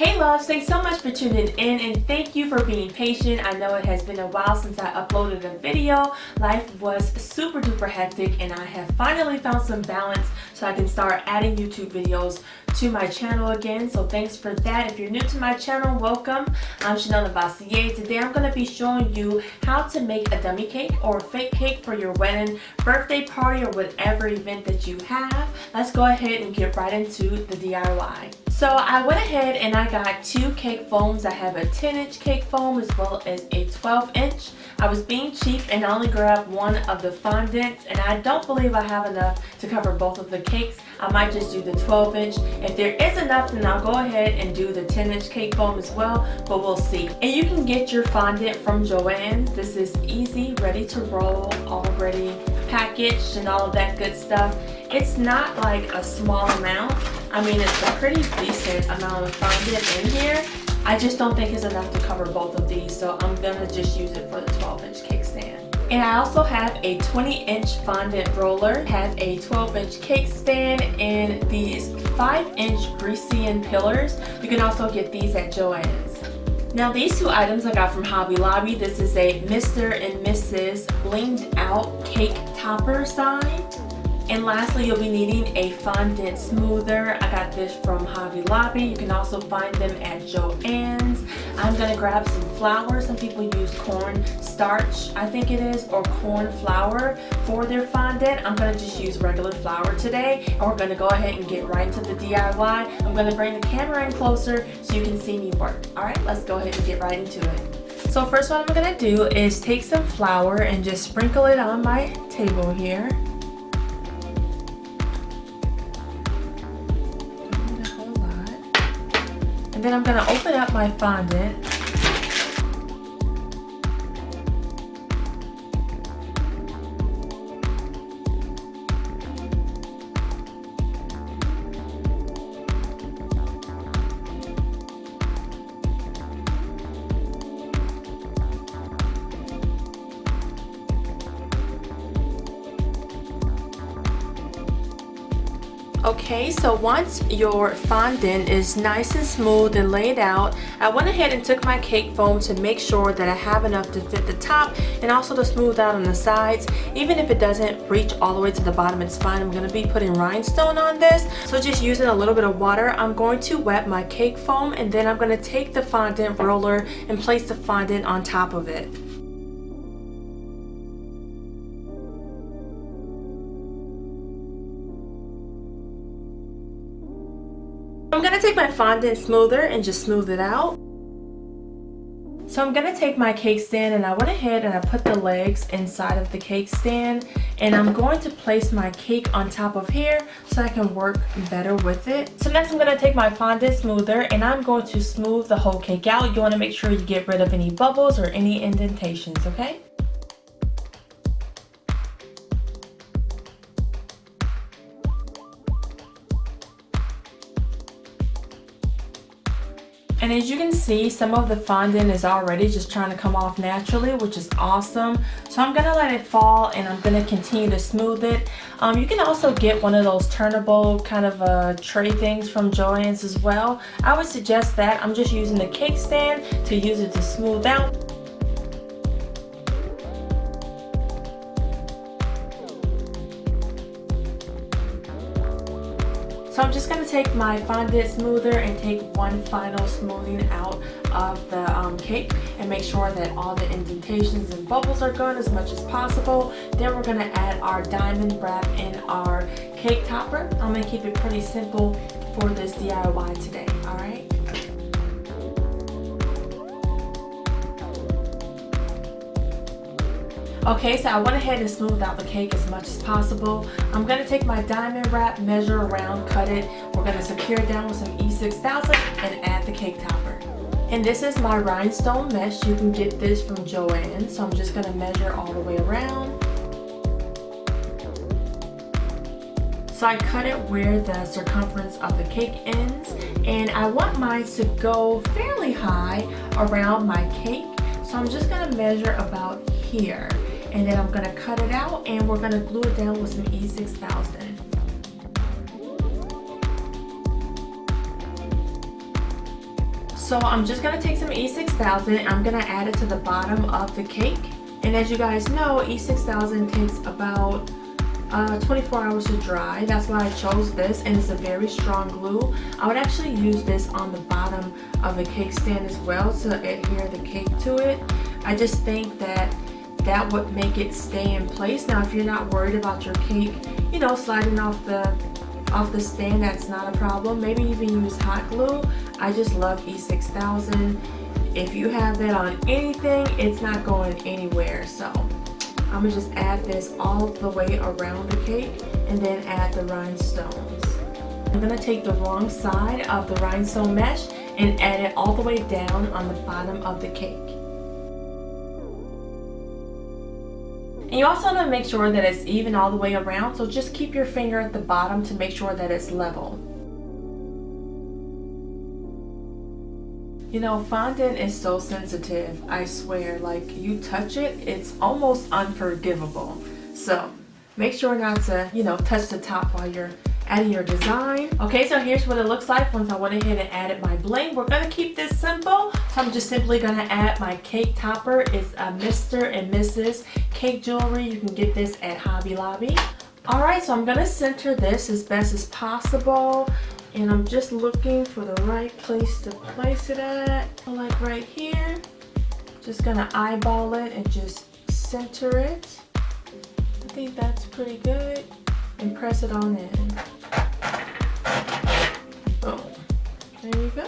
Hey loves, thanks so much for tuning in and thank you for being patient. I know it has been a while since I uploaded a video. Life was super duper hectic and I have finally found some balance so I can start adding YouTube videos to my channel again. So thanks for that. If you're new to my channel, welcome. I'm Chanelle Novosey. Today I'm going to be showing you how to make a dummy cake or a fake cake for your wedding, birthday party, or whatever event that you have. Let's go ahead and get right into the DIY. So I went ahead and I got two cake foams. I have a 10-inch cake foam as well as a 12-inch. I was being cheap and I only grabbed one of the fondants, and I don't believe I have enough to cover both of the cakes. I might just do the 12-inch. If there is enough, then I'll go ahead and do the 10-inch cake foam as well, but we'll see. And you can get your fondant from Joann's. This is easy, ready to roll, already packaged and all of that good stuff. It's not like a small amount. I mean, it's a pretty decent amount of fondant in here. I just don't think it's enough to cover both of these, so I'm gonna just use it for the 12-inch cake stand. And I also have a 20-inch fondant roller, have a 12-inch cake stand, and these 5-inch greasy pillars. You can also get these at Joann's. Now these two items I got from Hobby Lobby. This is a Mr. and Mrs. blinged out cake topper sign. And lastly, you'll be needing a Fondant Smoother. I got this from Hobby Lobby. You can also find them at Joann's. I'm gonna grab some flour. Some people use corn starch, I think it is, or corn flour for their fondant. I'm gonna just use regular flour today, and we're gonna go ahead and get right into the DIY. I'm gonna bring the camera in closer so you can see me work. All right, let's go ahead and get right into it. So first what I'm gonna do is take some flour and just sprinkle it on my table here. And then I'm going to open up my fondant. Okay, so once your fondant is nice and smooth and laid out, I went ahead and took my cake foam to make sure that I have enough to fit the top and also to smooth out on the sides. Even if it doesn't reach all the way to the bottom, it's fine. I'm going to be putting rhinestone on this, so just using a little bit of water, I'm going to wet my cake foam, and then I'm going to take the fondant roller and place the fondant on top of it. I'm going to take my Fondant Smoother and just smooth it out. So I'm going to take my cake stand, and I went ahead and I put the legs inside of the cake stand, and I'm going to place my cake on top of here so I can work better with it. So next I'm going to take my Fondant Smoother and I'm going to smooth the whole cake out. You want to make sure you get rid of any bubbles or any indentations, okay? And as you can see, some of the fondant is already just trying to come off naturally, which is awesome. So I'm gonna let it fall and I'm gonna continue to smooth it. You can also get one of those turnable kind of tray things from Joann's as well. I would suggest that. I'm just using the cake stand to use it to smooth out. So I'm just going to take my Fondant Smoother and take one final smoothing out of the cake and make sure that all the indentations and bubbles are gone as much as possible. Then we're going to add our diamond wrap in our cake topper. I'm going to keep it pretty simple for this DIY today, alright? Okay, so I went ahead and smoothed out the cake as much as possible. I'm going to take my diamond wrap, measure around, cut it. We're going to secure it down with some E6000 and add the cake topper. And this is my rhinestone mesh. You can get this from Joann's. So I'm just going to measure all the way around. So I cut it where the circumference of the cake ends. And I want mine to go fairly high around my cake. So I'm just going to measure about here. And then I'm going to cut it out and we're going to glue it down with some E6000. So I'm just gonna take some E6000. I'm gonna add it to the bottom of the cake. And as you guys know, E6000 takes about 24 hours to dry. That's why I chose this, and it's a very strong glue. I would actually use this on the bottom of the cake stand as well to adhere the cake to it. I just think that that would make it stay in place. Now if you're not worried about your cake, you know, sliding off the stand, that's not a problem. Maybe even use hot glue. I just love E6000. If you have that on anything, it's not going anywhere. So I'm gonna just add this all the way around the cake and then add the rhinestones. I'm gonna take the wrong side of the rhinestone mesh and add it all the way down on the bottom of the cake. And you also want to make sure that it's even all the way around, so just keep your finger at the bottom to make sure that it's level. You know, fondant is so sensitive, I swear. Like, you touch it, it's almost unforgivable. So make sure not to, you know, touch the top while you're adding your design. Okay, so here's what it looks like once I went ahead and added my bling. We're gonna keep this simple, so I'm just simply gonna add my cake topper. It's a Mr. and Mrs. cake jewelry. You can get this at Hobby Lobby. All right, so I'm gonna center this as best as possible, and I'm just looking for the right place to place it at. Like right here. Just gonna eyeball it and just center it. I think that's pretty good. And press it on in. Boom. There you go.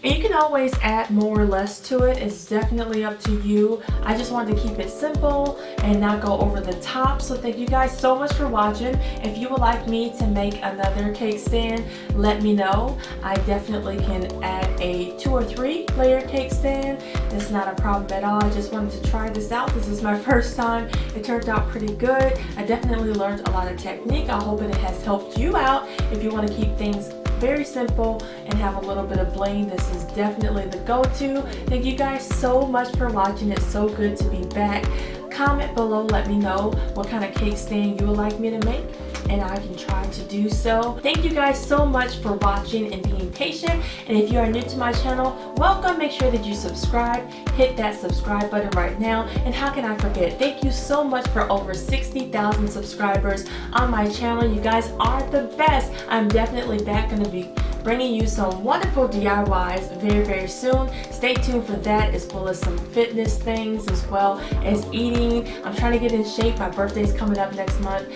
And you can always add more or less to it. It's definitely up to you. I just wanted to keep it simple and not go over the top. So thank you guys so much for watching. If you would like me to make another cake stand, let me know. I definitely can add a 2 or 3 layer cake stand. It's not a problem at all. I just wanted to try this out. This is my first time. It turned out pretty good. I definitely learned a lot of technique. I hope it has helped you out. If you want to keep things very simple and have a little bit of bling, this is definitely the go-to. Thank you guys so much for watching. It's so good to be back. Comment below, let me know what kind of cake stand you would like me to make, and I can try to do so. Thank you guys so much for watching and being patient. And if you are new to my channel, welcome. Make sure that you subscribe. Hit that subscribe button right now. And how can I forget? Thank you so much for over 60,000 subscribers on my channel. You guys are the best. I'm definitely back going to be bringing you some wonderful DIYs very, very soon. Stay tuned for that, as well as some fitness things, as well as eating. I'm trying to get in shape. My birthday's coming up next month,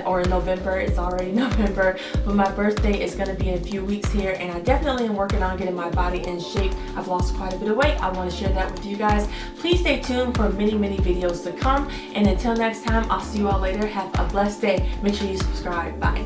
or in November. It's already November, but my birthday is going to be in a few weeks here, and I definitely am working on getting my body in shape. I've lost quite a bit of weight. I want to share that with you guys. Please stay tuned for many, many videos to come, and until next time, I'll see you all later. Have a blessed day. Make sure you subscribe. Bye.